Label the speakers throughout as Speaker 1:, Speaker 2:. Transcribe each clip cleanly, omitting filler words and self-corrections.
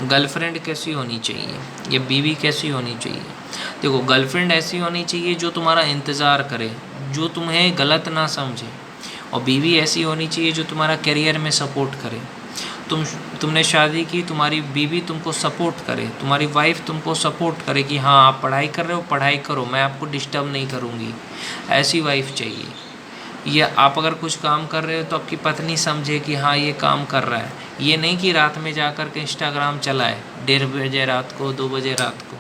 Speaker 1: Girlfriend कैसी होनी चाहिए या बीवी कैसी होनी चाहिए? देखो, गर्लफ्रेंड ऐसी होनी चाहिए जो तुम्हारा इंतज़ार करे, जो तुम्हें गलत ना समझे, और बीवी ऐसी होनी चाहिए जो तुम्हारा करियर में सपोर्ट करे। तुमने शादी की, तुम्हारी बीवी तुमको सपोर्ट करे, तुम्हारी वाइफ तुमको सपोर्ट करे कि हाँ आप पढ़ाई कर रहे हो, पढ़ाई करो, मैं आपको डिस्टर्ब नहीं करूँगी, ऐसी वाइफ चाहिए। या आप अगर कुछ काम कर रहे हो तो आपकी पत्नी समझे कि हाँ ये काम कर रहा है, ये नहीं कि रात में जा कर के इंस्टाग्राम चलाए 1:30 बजे रात को, 2 बजे रात को,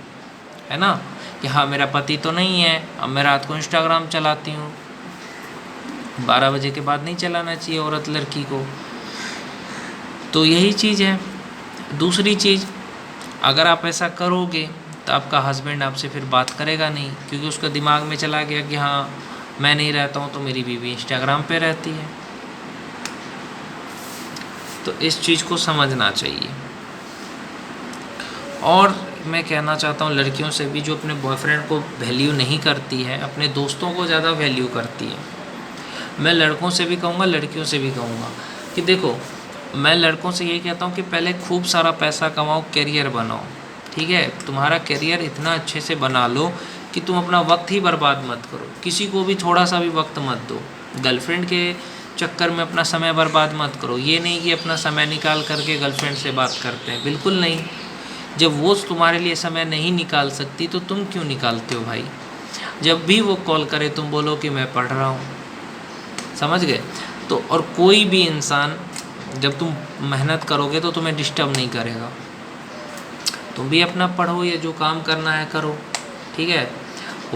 Speaker 1: है ना, कि हाँ मेरा पति तो नहीं है, अब मैं रात को इंस्टाग्राम चलाती हूँ। 12 बजे के बाद नहीं चलाना चाहिए औरत लड़की को। तो यही चीज़ है। दूसरी चीज़, अगर आप ऐसा करोगे तो आपका हस्बैंड आपसे फिर बात करेगा नहीं, क्योंकि उसका दिमाग में चला गया कि हाँ मैं नहीं रहता हूँ तो मेरी बीवी इंस्टाग्राम पे रहती है। तो इस चीज़ को समझना चाहिए। और मैं कहना चाहता हूँ लड़कियों से भी, जो अपने बॉयफ्रेंड को वैल्यू नहीं करती है, अपने दोस्तों को ज़्यादा वैल्यू करती है। मैं लड़कों से भी कहूँगा, लड़कियों से भी कहूँगा कि देखो, मैं लड़कों से यही कहता हूँ कि पहले खूब सारा पैसा कमाओ, करियर बनाओ, ठीक है, तुम्हारा करियर इतना अच्छे से बना लो कि तुम अपना वक्त ही बर्बाद मत करो, किसी को भी थोड़ा सा भी वक्त मत दो, गर्लफ्रेंड के चक्कर में अपना समय बर्बाद मत करो। ये नहीं कि अपना समय निकाल करके गर्लफ्रेंड से बात करते हैं, बिल्कुल नहीं। जब वो तुम्हारे लिए समय नहीं निकाल सकती तो तुम क्यों निकालते हो भाई? जब भी वो कॉल करे तुम बोलो कि मैं पढ़ रहा हूँ, समझ गए? तो और कोई भी इंसान जब तुम मेहनत करोगे तो तुम्हें डिस्टर्ब नहीं करेगा। तुम भी अपना पढ़ो या जो काम करना है करो, ठीक है।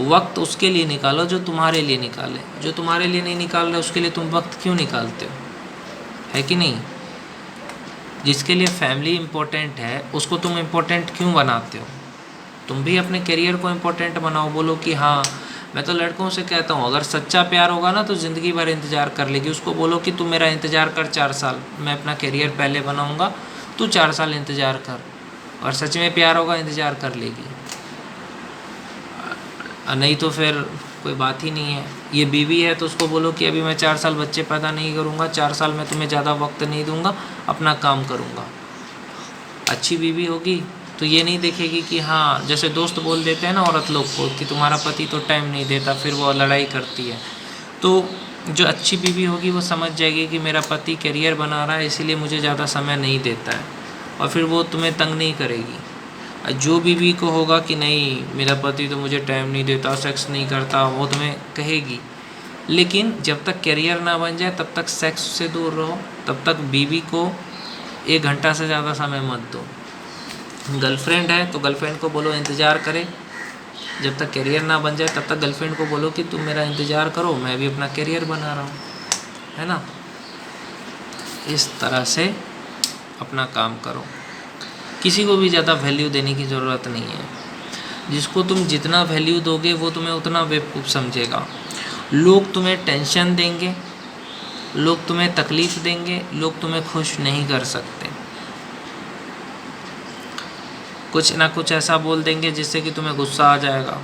Speaker 1: वक्त उसके लिए निकालो जो तुम्हारे लिए निकाले, जो तुम्हारे लिए नहीं निकाल रहे उसके लिए तुम वक्त क्यों निकालते हो, है कि नहीं? जिसके लिए फैमिली इम्पोर्टेंट है उसको तुम इम्पोर्टेंट क्यों बनाते हो? तुम भी अपने करियर को इम्पोर्टेंट बनाओ। बोलो कि हाँ, मैं तो लड़कों से कहता हूँ अगर सच्चा प्यार होगा ना तो ज़िंदगी भर इंतज़ार कर लेगी। उसको बोलो कि तू मेरा इंतज़ार कर 4 साल, मैं अपना करियर पहले बनाऊँगा, तू 4 साल इंतज़ार कर, और सच में प्यार होगा इंतज़ार कर लेगी, नहीं तो फिर कोई बात ही नहीं है। ये बीवी है तो उसको बोलो कि अभी मैं 4 साल बच्चे पैदा नहीं करूँगा, 4 साल मैं तुम्हें ज़्यादा वक्त नहीं दूँगा, अपना काम करूँगा। अच्छी बीवी होगी तो ये नहीं देखेगी कि हाँ, जैसे दोस्त बोल देते हैं ना औरत लोग को कि तुम्हारा पति तो टाइम नहीं देता, फिर वो लड़ाई करती है। तो जो अच्छी बीवी होगी वो समझ जाएगी कि मेरा पति करियर बना रहा है इसीलिए मुझे ज़्यादा समय नहीं देता है, और फिर वो तुम्हें तंग नहीं करेगी। जो बीवी को होगा कि नहीं मेरा पति तो मुझे टाइम नहीं देता, सेक्स नहीं करता, वो तुम्हें कहेगी। लेकिन जब तक करियर ना बन जाए तब तक सेक्स से दूर रहो, तब तक बीवी को 1 घंटा से ज़्यादा समय मत दो। गर्लफ्रेंड है तो गर्लफ्रेंड को बोलो इंतज़ार करे, जब तक करियर ना बन जाए तब तक गर्लफ्रेंड को बोलो कि तुम मेरा इंतज़ार करो, मैं भी अपना करियर बना रहा हूँ, है ना। इस तरह से अपना काम करो, किसी को भी ज़्यादा वैल्यू देने की ज़रूरत नहीं है। जिसको तुम जितना वैल्यू दोगे वो तुम्हें उतना बेवकूफ़ समझेगा। लोग तुम्हें टेंशन देंगे, लोग तुम्हें तकलीफ़ देंगे, लोग तुम्हें खुश नहीं कर सकते। कुछ ना कुछ ऐसा बोल देंगे जिससे कि तुम्हें गुस्सा आ जाएगा।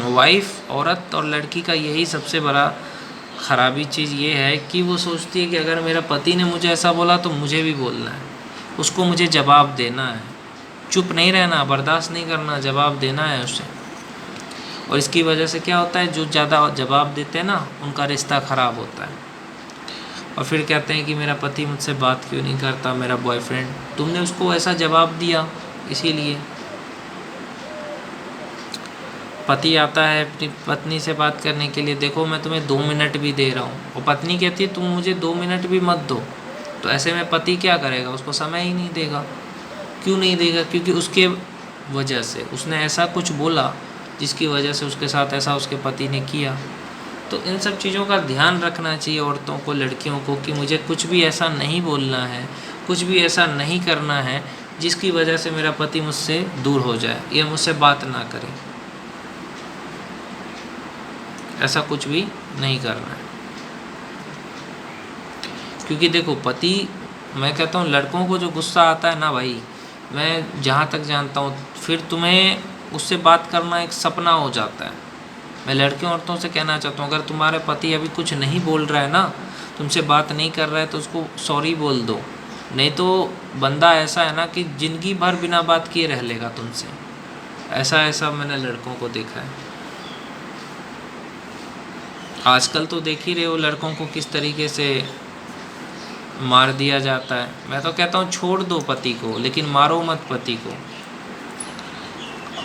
Speaker 1: वाइफ, औरत और लड़की का यही सबसे बड़ा ख़राबी चीज़ ये है कि वो सोचती है कि अगर मेरा पति ने मुझे ऐसा बोला तो मुझे भी बोलना है, उसको मुझे जवाब देना है, चुप नहीं रहना, बर्दाश्त नहीं करना, जवाब देना है उसे। और इसकी वजह से क्या होता है, जो ज़्यादा जवाब देते हैं ना उनका रिश्ता ख़राब होता है, और फिर कहते हैं कि मेरा पति मुझसे बात क्यों नहीं करता, मेरा बॉयफ्रेंड। तुमने उसको ऐसा जवाब दिया, इसीलिए पति आता है अपनी पत्नी से बात करने के लिए, देखो मैं तुम्हें 2 मिनट भी दे रहा हूँ, और पत्नी कहती है तुम मुझे 2 मिनट भी मत दो। तो ऐसे में पति क्या करेगा, उसको समय ही नहीं देगा। क्यों नहीं देगा? क्योंकि उसके वजह से उसने ऐसा कुछ बोला जिसकी वजह से उसके साथ ऐसा उसके पति ने किया। तो इन सब चीज़ों का ध्यान रखना चाहिए औरतों को, लड़कियों को, कि मुझे कुछ भी ऐसा नहीं बोलना है, कुछ भी ऐसा नहीं करना है जिसकी वजह से मेरा पति मुझसे दूर हो जाए या मुझसे बात ना करे। ऐसा कुछ भी नहीं करना है, क्योंकि देखो पति, मैं कहता हूँ लड़कों को जो गुस्सा आता है ना भाई, मैं जहाँ तक जानता हूँ, फिर तुम्हें उससे बात करना एक सपना हो जाता है। मैं लड़कियों औरतों से कहना चाहता हूँ, अगर तुम्हारे पति अभी कुछ नहीं बोल रहा है ना, तुमसे बात नहीं कर रहा है, तो उसको सॉरी बोल दो, नहीं तो बंदा ऐसा है ना कि ज़िंदगी भर बिना बात किए रह लेगा तुमसे। ऐसा ऐसा मैंने लड़कों को देखा है। आजकल तो देख ही रहे हो लड़कों को किस तरीके से मार दिया जाता है। मैं तो कहता हूँ छोड़ दो पति को, लेकिन मारो मत पति को।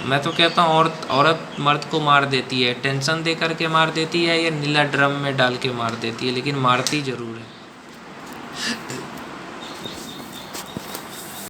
Speaker 1: मैं तो कहता हूँ औरत मर्द को मार देती है, टेंशन दे करके मार देती है या नीला ड्रम में डाल के मार देती है, लेकिन मारती ज़रूर है।